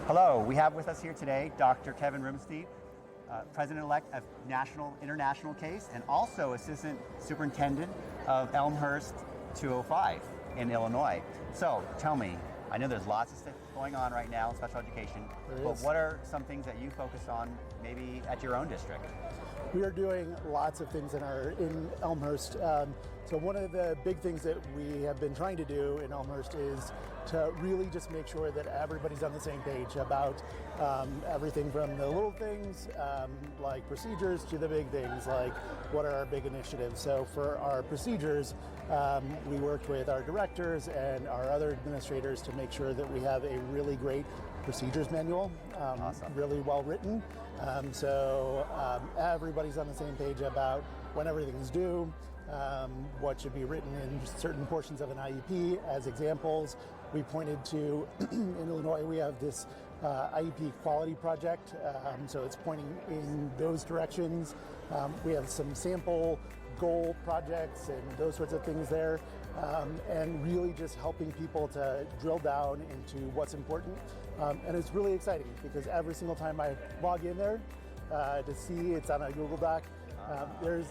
Hello, we have with us here today Dr. Kevin Rubenstein, President-elect of International Case and also Assistant Superintendent of Elmhurst 205 in Illinois. So tell me, I know there's lots of stuff going on right now in special education, but what are some things that you focus on maybe at your own district? We are doing lots of things in Elmhurst. So one of the big things that we have been trying to do in Elmhurst is to really just make sure that everybody's on the same page about everything from the little things like procedures to the big things like what are our big initiatives. So for our procedures, we worked with our directors and our other administrators to make sure that we have a really great procedures manual, Awesome. really well written. So everybody's on the same page about when everything's due, what should be written in certain portions of an IEP as examples. We pointed to, in Illinois, we have this IEP quality project, so it's pointing in those directions. We have some sample goal projects and those sorts of things there, and really just helping people to drill down into what's important. And it's really exciting because every single time I log in there to see it's on a Google Doc, there's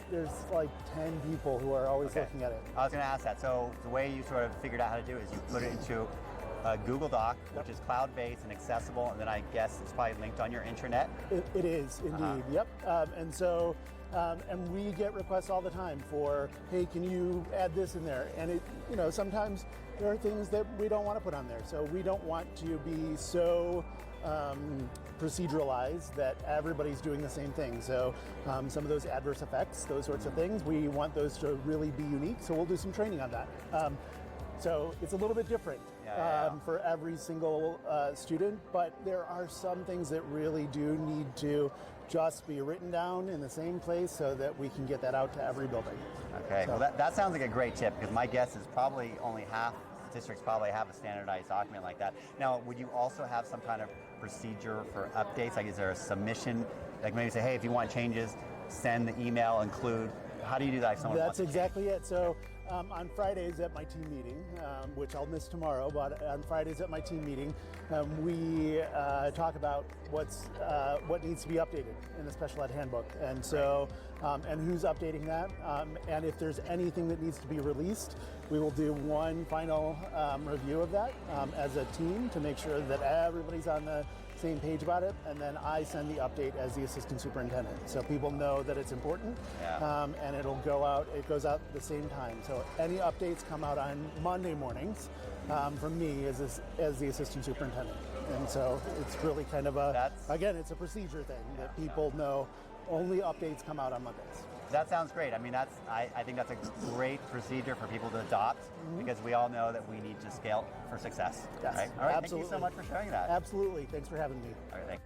like 10 people who are always looking at it. I was going to ask that. So the way you sort of figured out how to do it is you put it into a Google Doc, which is cloud-based and accessible, and then I guess it's probably linked on your intranet? It is, indeed, yep. And so, and we get requests all the time for, hey, can you add this in there? And sometimes there are things that we don't want to put on there. So we don't want to be so proceduralized that everybody's doing the same thing. So some of those adverse effects, those sorts of things, we want those to really be unique. So we'll do some training on that. So it's a little bit different for every single student, but there are some things that really do need to just be written down in the same place so that we can get that out to every building. Okay, well that sounds like a great tip because my guess is probably only half districts probably have a standardized document like that. Now, would you also have some kind of procedure for updates? Like, is there a submission? Like maybe say, hey, if you want changes, send the email, include. How do you do that if someone wants to change? That's exactly it. So on Fridays at my team meeting, which I'll miss tomorrow, but on Fridays at my team meeting, we talk about what needs to be updated in the special ed handbook. And so, and who's updating that. And if there's anything that needs to be released, we will do one final review of that as a team to make sure that everybody's on the same page about it, and then I send the update as the assistant superintendent, so people know that it's important, and it goes out at the same time. So any updates come out on Monday mornings from me as the assistant superintendent, and so it's really kind of again, it's a procedure thing that people know. Only updates come out on Mondays. That sounds great. I mean, I think that's a great procedure for people to adopt because we all know that we need to scale for success. Yes, right? All right, absolutely. Thank you so much for sharing that. Absolutely. Thanks for having me. All right, thanks.